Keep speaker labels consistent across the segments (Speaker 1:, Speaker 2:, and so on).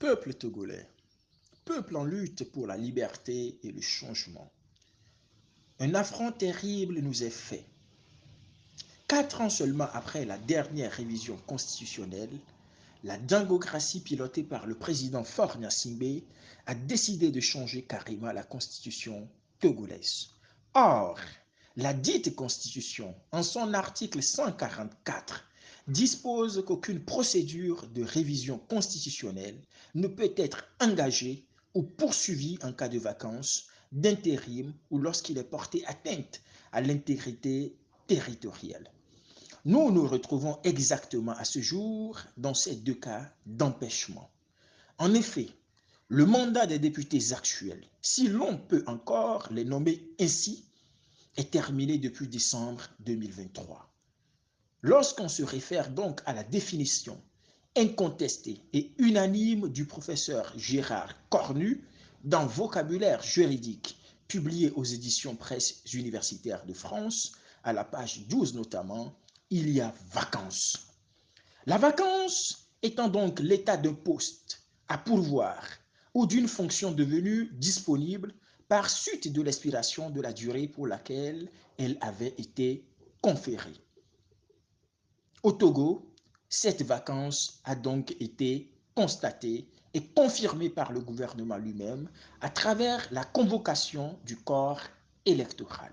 Speaker 1: Peuple togolais, peuple en lutte pour la liberté et le changement. Un affront terrible nous est fait. 4 ans seulement après la dernière révision constitutionnelle, la dingocratie pilotée par le président Faure Gnassingbé a décidé de changer carrément la constitution togolaise. Or, la dite constitution, en son article 144, dispose qu'aucune procédure de révision constitutionnelle ne peut être engagée ou poursuivie en cas de vacance, d'intérim ou lorsqu'il est porté atteinte à l'intégrité territoriale. Nous nous retrouvons exactement à ce jour dans ces deux cas d'empêchement. En effet, le mandat des députés actuels, si l'on peut encore les nommer ainsi, est terminé depuis décembre 2023. Lorsqu'on se réfère donc à la définition incontestée et unanime du professeur Gérard Cornu dans Vocabulaire juridique, publié aux éditions Presse universitaires de France, à la page 12 notamment, il y a vacance. La vacance étant donc l'état d'un poste à pourvoir ou d'une fonction devenue disponible par suite de l'expiration de la durée pour laquelle elle avait été conférée. Au Togo, cette vacance a donc été constatée et confirmée par le gouvernement lui-même à travers la convocation du corps électoral.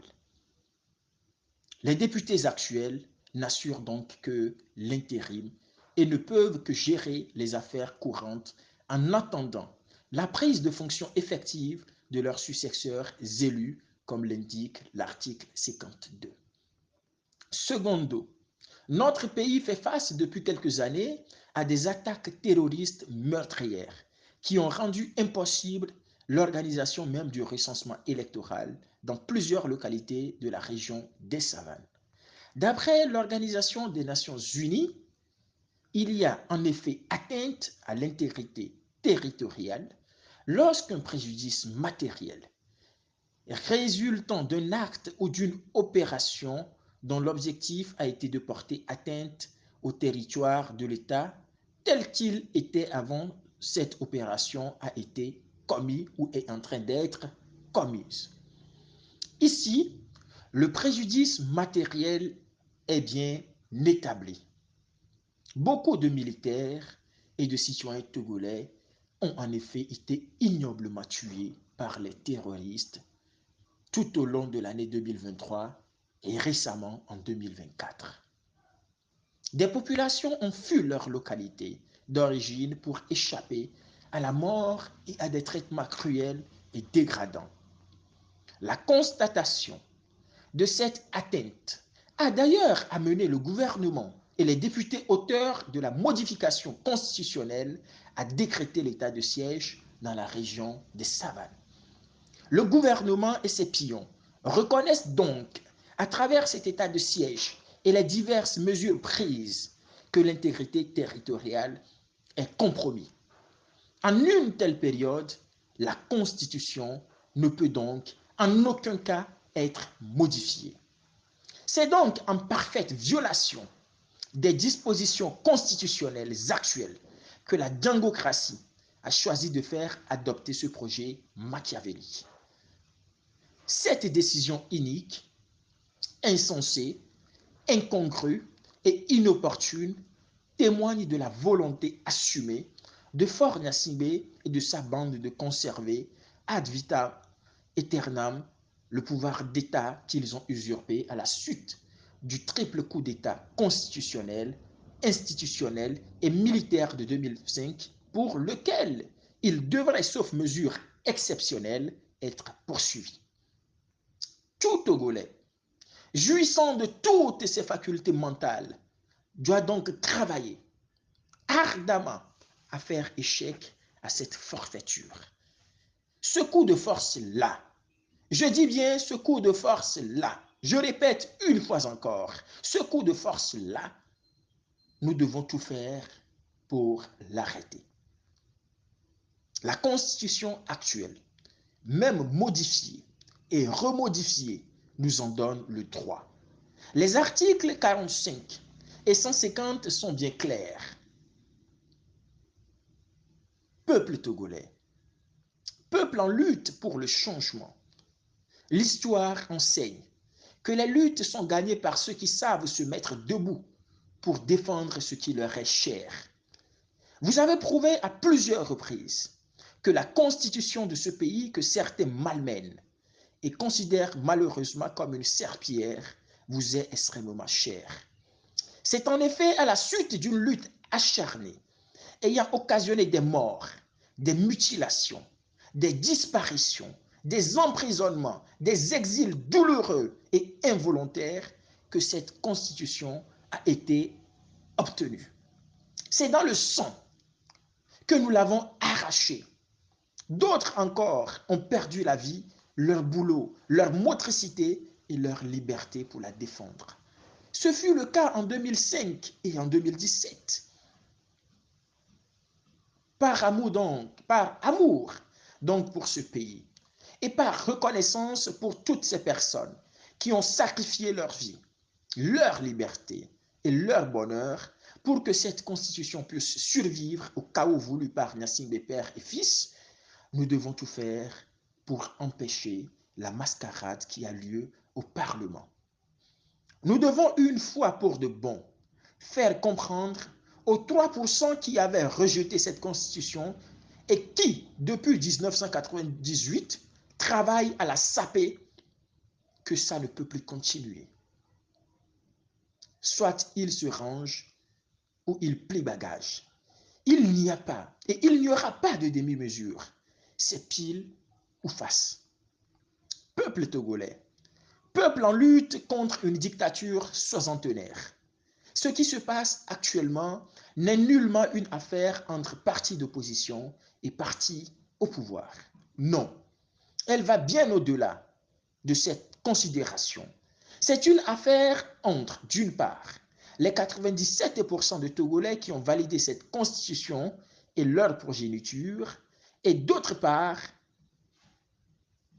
Speaker 1: Les députés actuels n'assurent donc que l'intérim et ne peuvent que gérer les affaires courantes en attendant la prise de fonction effective de leurs successeurs élus, comme l'indique l'article 52. Secondo, notre pays fait face depuis quelques années à des attaques terroristes meurtrières qui ont rendu impossible l'organisation même du recensement électoral dans plusieurs localités de la région des Savanes. D'après l'Organisation des Nations Unies, il y a en effet atteinte à l'intégrité territoriale lorsqu'un préjudice matériel résultant d'un acte ou d'une opération dont l'objectif a été de porter atteinte au territoire de l'État tel qu'il était avant cette opération a été commis ou est en train d'être commise. Ici, le préjudice matériel est bien établi. Beaucoup de militaires et de citoyens togolais ont en effet été ignoblement tués par les terroristes tout au long de l'année 2023 et récemment en 2024. Des populations ont fui leur localité d'origine pour échapper à la mort et à des traitements cruels et dégradants. La constatation de cette atteinte a d'ailleurs amené le gouvernement et les députés auteurs de la modification constitutionnelle à décréter l'état de siège dans la région des Savanes. Le gouvernement et ses pions reconnaissent donc, à travers cet état de siège et les diverses mesures prises, que l'intégrité territoriale est compromise. En une telle période, la Constitution ne peut donc en aucun cas être modifiée. C'est donc en parfaite violation des dispositions constitutionnelles actuelles que la dingocratie a choisi de faire adopter ce projet machiavélique. Cette décision inique, insensée, incongrue et inopportune témoigne de la volonté assumée de Faure Gnassingbé et de sa bande de conserver ad vitam aeternam le pouvoir d'État qu'ils ont usurpé à la suite du triple coup d'État constitutionnel, institutionnel et militaire de 2005 pour lequel ils devraient, sauf mesure exceptionnelle, être poursuivis. Tout Togolais, jouissant de toutes ses facultés mentales, doit donc travailler ardemment à faire échec à cette forfaiture. Ce coup de force-là, je dis bien ce coup de force-là, je répète une fois encore, ce coup de force-là, nous devons tout faire pour l'arrêter. La Constitution actuelle, même modifiée et remodifiée, nous en donne le droit. Les articles 45 et 150 sont bien clairs. Peuple togolais, peuple en lutte pour le changement. L'histoire enseigne que les luttes sont gagnées par ceux qui savent se mettre debout pour défendre ce qui leur est cher. Vous avez prouvé à plusieurs reprises que la constitution de ce pays que certains malmènent et considèrent malheureusement comme une serpillière vous est extrêmement chère. C'est en effet à la suite d'une lutte acharnée ayant occasionné des morts, des mutilations, des disparitions, des emprisonnements, des exils douloureux et involontaires que cette constitution a été obtenue. C'est dans le sang que nous l'avons arrachée. D'autres encore ont perdu la vie, leur boulot, leur motricité et leur liberté pour la défendre. Ce fut le cas en 2005 et en 2017. Par amour donc pour ce pays et par reconnaissance pour toutes ces personnes qui ont sacrifié leur vie, leur liberté et leur bonheur pour que cette constitution puisse survivre au chaos voulu par Gnassingbé père et fils. Nous devons tout faire pour empêcher la mascarade qui a lieu au Parlement. Nous devons une fois pour de bon faire comprendre aux 3% qui avaient rejeté cette constitution et qui, depuis 1998, travaillent à la saper, que ça ne peut plus continuer. Soit ils se rangent ou ils plient bagage. Il n'y a pas et il n'y aura pas de demi-mesure. C'est pile ou face. Peuple togolais, peuple en lutte contre une dictature soixantenaire. Ce qui se passe actuellement n'est nullement une affaire entre partis d'opposition et partis au pouvoir. Non, elle va bien au-delà de cette considération. C'est une affaire entre, d'une part, les 97% de Togolais qui ont validé cette constitution et leur progéniture, et d'autre part,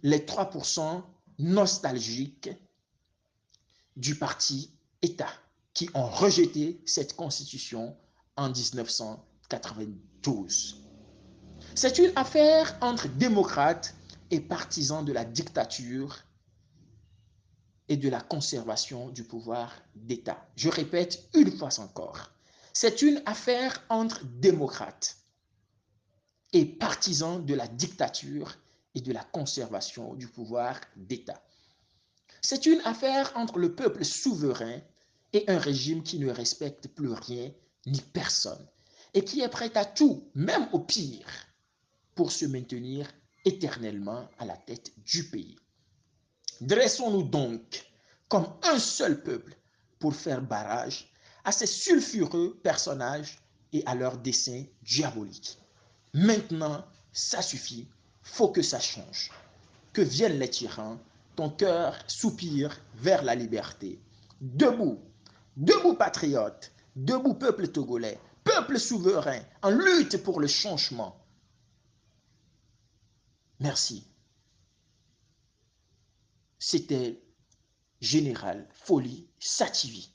Speaker 1: les 3% nostalgiques du parti État qui ont rejeté cette constitution en 1992. C'est une affaire entre démocrates et partisans de la dictature et de la conservation du pouvoir d'État. Je répète une fois encore, c'est une affaire entre démocrates et partisans de la dictature et de la conservation du pouvoir d'État. C'est une affaire entre le peuple souverain et un régime qui ne respecte plus rien ni personne et qui est prêt à tout, même au pire, pour se maintenir éternellement à la tête du pays. Dressons-nous donc comme un seul peuple pour faire barrage à ces sulfureux personnages et à leurs desseins diaboliques. Maintenant, ça suffit, faut que ça change. Que viennent les tyrans, ton cœur soupire vers la liberté. Debout, debout patriotes, debout peuple togolais, peuple souverain, en lutte pour le changement. Merci. C'était Général Folie Sativi.